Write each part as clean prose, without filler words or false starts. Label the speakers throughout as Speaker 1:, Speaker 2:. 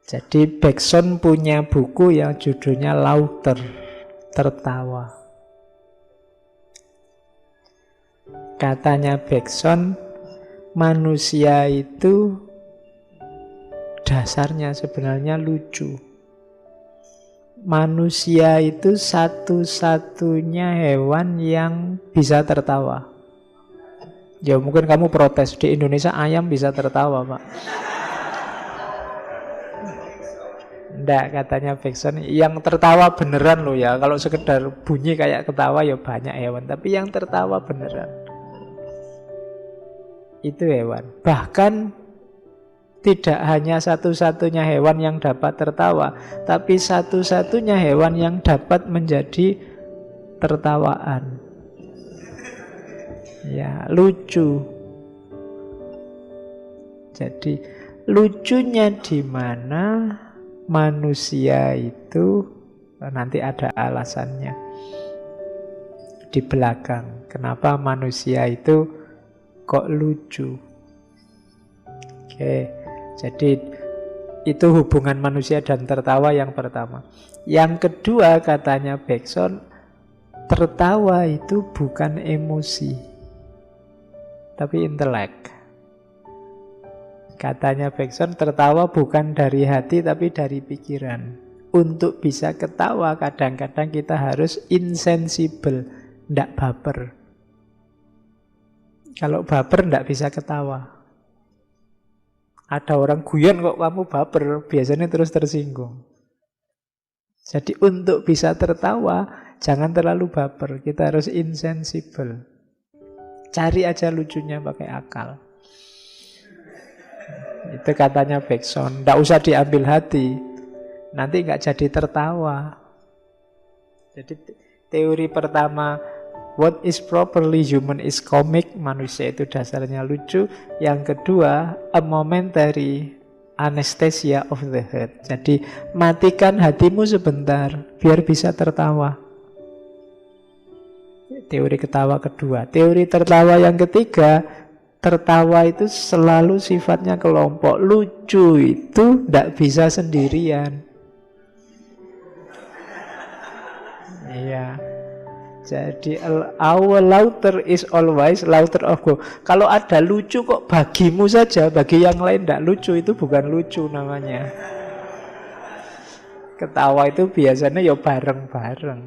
Speaker 1: Jadi Bergson punya buku yang judulnya Laughter, tertawa. Katanya Bergson, manusia itu dasarnya sebenarnya lucu. Manusia itu satu-satunya hewan yang bisa tertawa. Ya mungkin kamu protes, di Indonesia ayam bisa tertawa, Pak. Enggak, katanya Bergson, yang tertawa beneran loh ya. Kalau sekedar bunyi kayak ketawa ya banyak hewan, tapi yang tertawa beneran itu hewan. Bahkan tidak hanya satu-satunya hewan yang dapat tertawa, tapi satu-satunya hewan yang dapat menjadi tertawaan. Ya, lucu. Jadi lucunya di mana manusia itu nanti ada alasannya di belakang. Kenapa manusia itu kok lucu? Oke, jadi itu hubungan manusia dan tertawa yang pertama. Yang kedua katanya Bergson, tertawa itu bukan emosi, tapi intelek. Katanya Bergson, tertawa bukan dari hati tapi dari pikiran. Untuk bisa ketawa kadang-kadang kita harus insensible, ndak baper. Kalau baper ndak bisa ketawa. Ada orang guyon kok kamu baper, biasanya terus tersinggung. Jadi untuk bisa tertawa jangan terlalu baper, kita harus insensible. Cari aja lucunya pakai akal. Itu katanya Bergson. Nggak usah diambil hati, nanti nggak jadi tertawa. Jadi teori pertama, what is properly human is comic, manusia itu dasarnya lucu. Yang kedua, a momentary anesthesia of the heart. Jadi matikan hatimu sebentar biar bisa tertawa. Teori ketawa kedua. Teori tertawa yang ketiga, tertawa itu selalu sifatnya kelompok. Lucu itu tidak bisa sendirian. Iya. Jadi our laughter is always laughter of God. Kalau ada lucu kok bagimu saja, bagi yang lain tidak lucu, itu bukan lucu namanya. Ketawa itu biasanya ya bareng-bareng.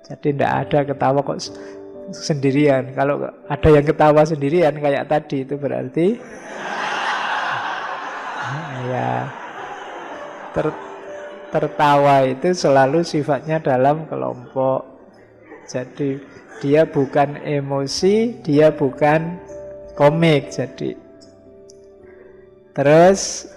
Speaker 1: Jadi tidak ada ketawa kok sendirian. Kalau ada yang ketawa sendirian kayak tadi, itu berarti ya tertawa itu selalu sifatnya dalam kelompok. Jadi dia bukan emosi, dia bukan komik. Jadi terus,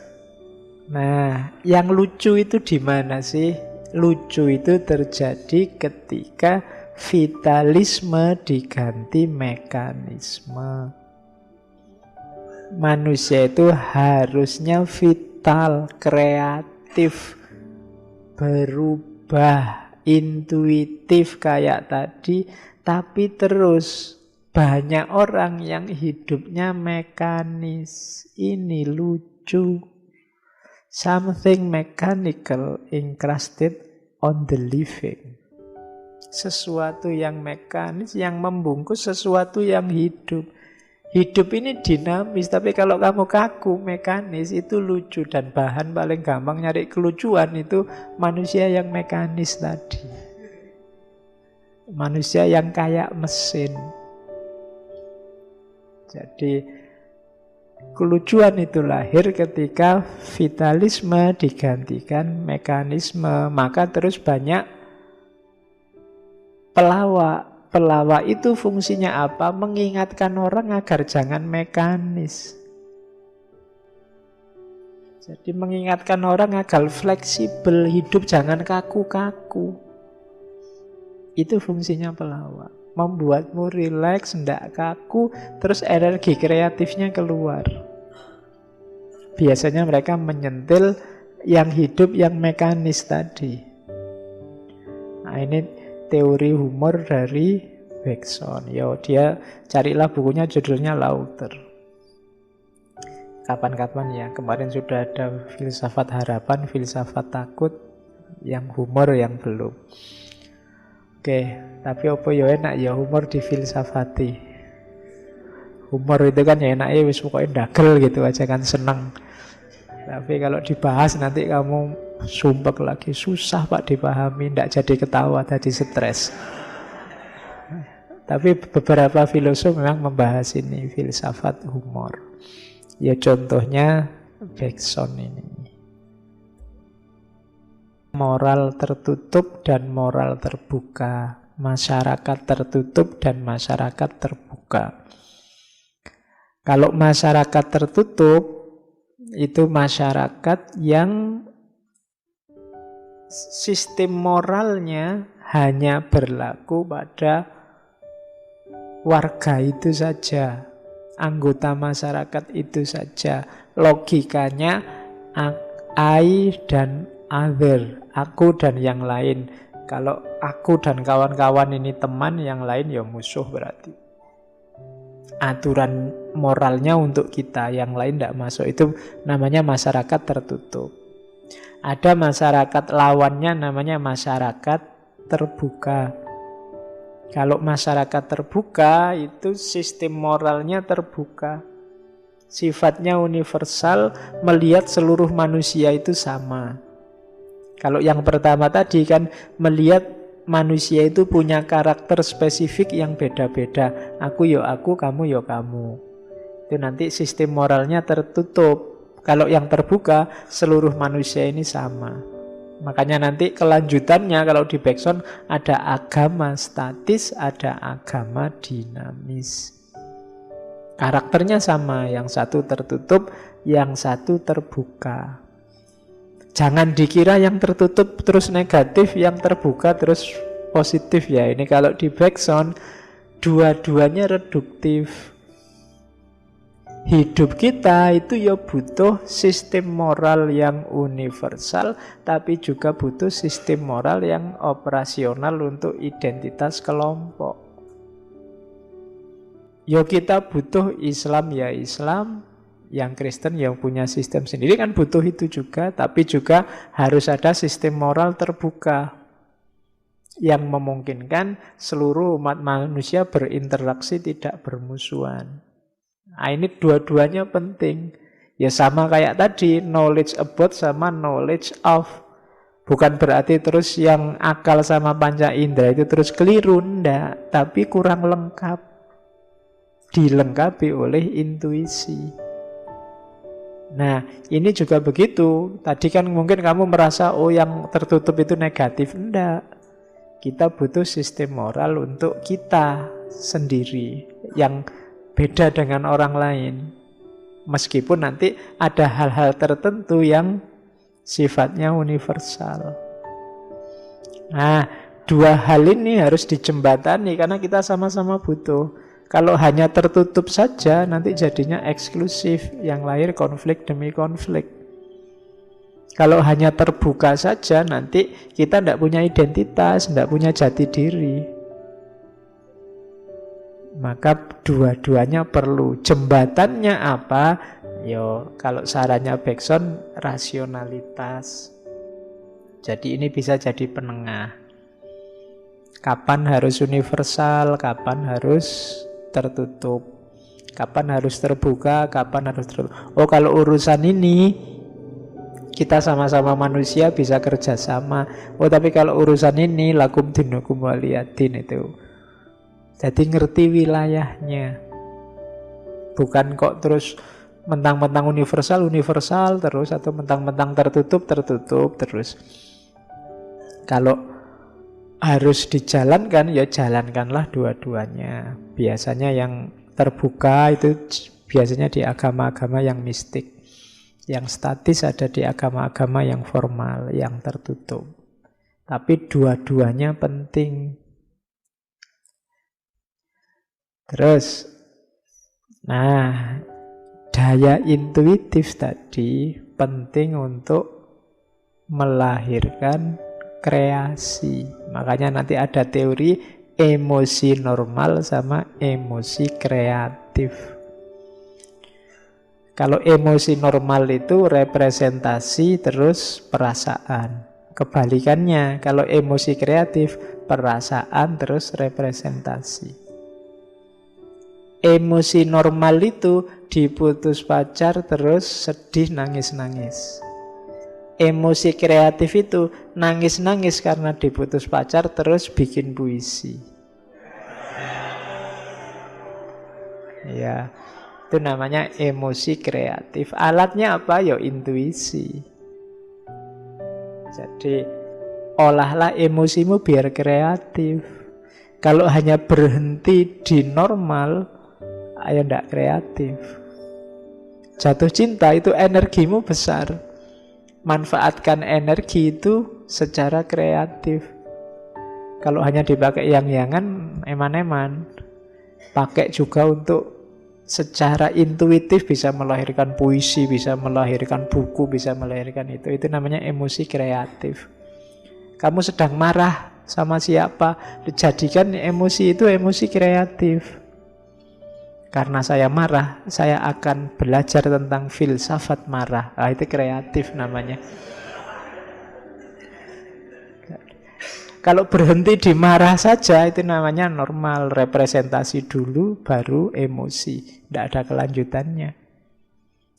Speaker 1: nah yang lucu itu di mana sih? Lucu itu terjadi ketika vitalisme diganti mekanisme. Manusia itu harusnya vital, kreatif, berubah, intuitif kayak tadi, tapi terus banyak orang yang hidupnya mekanis. Ini lucu. Something mechanical encrusted on the living. Sesuatu yang mekanis, yang membungkus sesuatu yang hidup. Hidup ini dinamis, tapi kalau kamu kaku, mekanis, itu lucu. Dan bahan paling gampang nyari kelucuan itu manusia yang mekanis tadi. Manusia yang kayak mesin. Jadi kelucuan itu lahir ketika vitalisme digantikan mekanisme. Maka terus banyak pelawak. Pelawak itu fungsinya apa? Mengingatkan orang agar jangan mekanis. Jadi mengingatkan orang agar fleksibel, hidup jangan kaku-kaku. Itu fungsinya pelawak. Membuatmu rileks, tidak kaku, terus energi kreatifnya keluar. Biasanya mereka menyentil yang hidup, yang mekanis tadi. Nah ini teori humor dari Bergson. Dia carilah bukunya, judulnya Laughter. kapan-kapan ya. Kemarin sudah ada filsafat harapan, filsafat takut, yang humor yang belum. Oke, tapi apa ya enak ya humor difilsafati. Humor itu kan ya enaknya wis pokoknya dagel gitu aja kan, seneng. Tapi kalau dibahas nanti kamu sumpek lagi, susah Pak dipahami, ndak jadi ketawa, jadi stres. Tapi beberapa filosof memang membahas ini, filsafat humor. Ya contohnya Bergson ini. Moral tertutup dan moral terbuka. Masyarakat tertutup dan masyarakat terbuka. Kalau masyarakat tertutup, itu masyarakat yang sistem moralnya hanya berlaku pada warga itu saja, anggota masyarakat itu saja. Logikanya I dan other, aku dan yang lain. Kalau aku dan kawan-kawan ini teman, yang lain ya musuh berarti. Aturan moralnya untuk kita, yang lain tidak masuk. Itu namanya masyarakat tertutup. Ada masyarakat lawannya namanya masyarakat terbuka. Kalau masyarakat terbuka itu sistem moralnya terbuka. Sifatnya universal, melihat seluruh manusia itu sama. Kalau yang pertama tadi kan melihat manusia itu punya karakter spesifik yang beda-beda. Aku yo aku, kamu yo kamu. Itu nanti sistem moralnya tertutup. Kalau yang terbuka, seluruh manusia ini sama. Makanya nanti kelanjutannya kalau di Bergson ada agama statis, ada agama dinamis. Karakternya sama, yang satu tertutup, yang satu terbuka. Jangan dikira yang tertutup terus negatif, yang terbuka terus positif ya. Ini kalau di Bergson dua-duanya reduktif. Hidup kita itu ya butuh sistem moral yang universal, tapi juga butuh sistem moral yang operasional untuk identitas kelompok. Ya kita butuh Islam ya Islam, yang Kristen yang punya sistem sendiri kan butuh itu juga, tapi juga harus ada sistem moral terbuka yang memungkinkan seluruh umat manusia berinteraksi tidak bermusuhan. Nah, ini dua-duanya penting. Ya sama kayak tadi, knowledge about sama knowledge of. Bukan berarti terus yang akal sama panca indera itu terus keliru, enggak, tapi kurang lengkap. Dilengkapi oleh intuisi. Nah, ini juga begitu. Tadi kan mungkin kamu merasa, oh yang tertutup itu negatif. Enggak. Kita butuh sistem moral untuk kita sendiri yang beda dengan orang lain. Meskipun nanti ada hal-hal tertentu yang sifatnya universal. Nah, dua hal ini harus dijembatani karena kita sama-sama butuh. Kalau hanya tertutup saja, nanti jadinya eksklusif, yang lahir konflik demi konflik. Kalau hanya terbuka saja, nanti kita tidak punya identitas, tidak punya jati diri. Maka dua-duanya perlu. Jembatannya apa? Yo, kalau sarannya Bergson, rasionalitas. Jadi ini bisa jadi penengah. Kapan harus universal, kapan harus tertutup, kapan harus terbuka, kapan harus tertutup. Oh, kalau urusan ini kita sama-sama manusia bisa kerjasama. Oh, tapi kalau urusan ini lakum dinukum waliyadin itu. Jadi ngerti wilayahnya. Bukan kok terus mentang-mentang universal terus, atau mentang-mentang tertutup terus. Kalau harus dijalankan, ya jalankanlah dua-duanya. Biasanya yang terbuka itu biasanya di agama-agama yang mistik. Yang statis ada di agama-agama yang formal, yang tertutup. Tapi dua-duanya penting. Terus, nah, daya intuitif tadi penting untuk melahirkan kreasi. Makanya nanti ada teori emosi normal sama emosi kreatif. Kalau emosi normal itu representasi terus perasaan. Kebalikannya, kalau emosi kreatif, perasaan terus representasi. Emosi normal itu diputus pacar terus sedih nangis-nangis. Emosi kreatif itu nangis-nangis karena diputus pacar terus bikin puisi. Ya, itu namanya emosi kreatif. Alatnya apa? Ya intuisi. Jadi olahlah emosimu biar kreatif. Kalau hanya berhenti di normal, ayo ndak kreatif. Jatuh cinta itu energimu besar. Manfaatkan energi itu secara kreatif. Kalau hanya dipakai yang-yangan, eman-eman. Pakai juga untuk secara intuitif bisa melahirkan puisi, bisa melahirkan buku, bisa melahirkan itu. Itu namanya emosi kreatif. Kamu sedang marah sama siapa, jadikan emosi itu emosi kreatif. Karena saya marah, saya akan belajar tentang filsafat marah. Nah, itu kreatif namanya. Kalau berhenti di marah saja, itu namanya normal. Representasi dulu, baru emosi. Tidak ada kelanjutannya.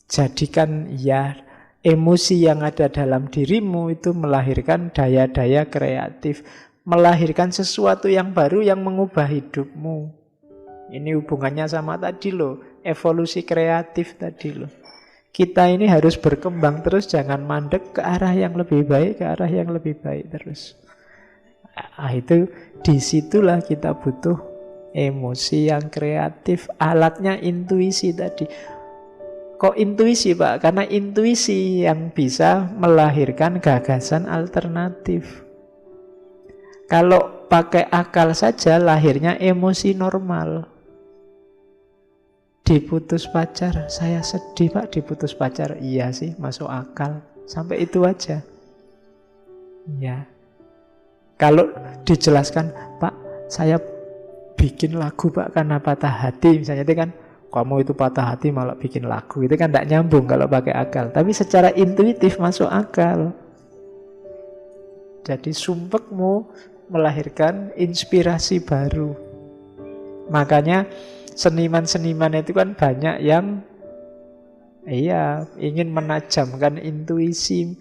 Speaker 1: Jadikan ya emosi yang ada dalam dirimu itu melahirkan daya-daya kreatif. Melahirkan sesuatu yang baru yang mengubah hidupmu. Ini hubungannya sama tadi loh, evolusi kreatif tadi loh. Kita ini harus berkembang terus, jangan mandek ke arah yang lebih baik, ke arah yang lebih baik terus. Nah, itu disitulah kita butuh emosi yang kreatif. Alatnya intuisi tadi. Kok intuisi Pak? Karena intuisi yang bisa melahirkan gagasan alternatif. Kalau pakai akal saja lahirnya emosi normal. Diputus pacar, saya sedih Pak diputus pacar. Iya sih, masuk akal. Sampai itu aja. Ya. Kalau dijelaskan, Pak, saya bikin lagu Pak karena patah hati. Misalnya itu kan, kamu itu patah hati malah bikin lagu. Itu kan tidak nyambung kalau pakai akal. Tapi secara intuitif masuk akal. Jadi sumpekmu melahirkan inspirasi baru. Makanya seniman-seniman itu kan banyak yang ingin menajamkan intuisi.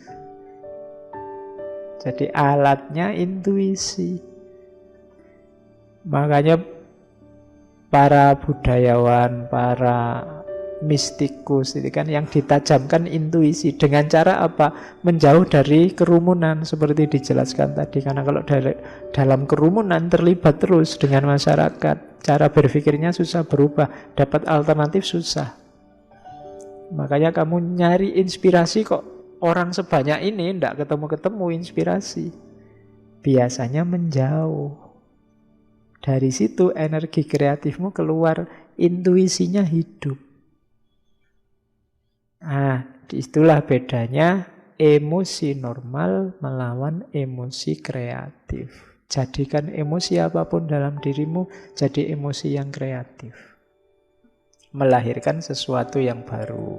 Speaker 1: Jadi alatnya intuisi. Makanya para budayawan, para mistikus itu kan yang ditajamkan intuisi. Dengan cara apa? Menjauh dari kerumunan seperti dijelaskan tadi. Karena kalau dalam kerumunan terlibat terus dengan masyarakat, cara berpikirnya susah berubah, dapat alternatif susah. Makanya kamu nyari inspirasi kok orang sebanyak ini tidak ketemu-ketemu inspirasi. Biasanya menjauh. Dari situ energi kreatifmu keluar, intuisinya hidup. Nah, itulah bedanya emosi normal melawan emosi kreatif. Jadikan emosi apapun dalam dirimu jadi emosi yang kreatif. Melahirkan sesuatu yang baru.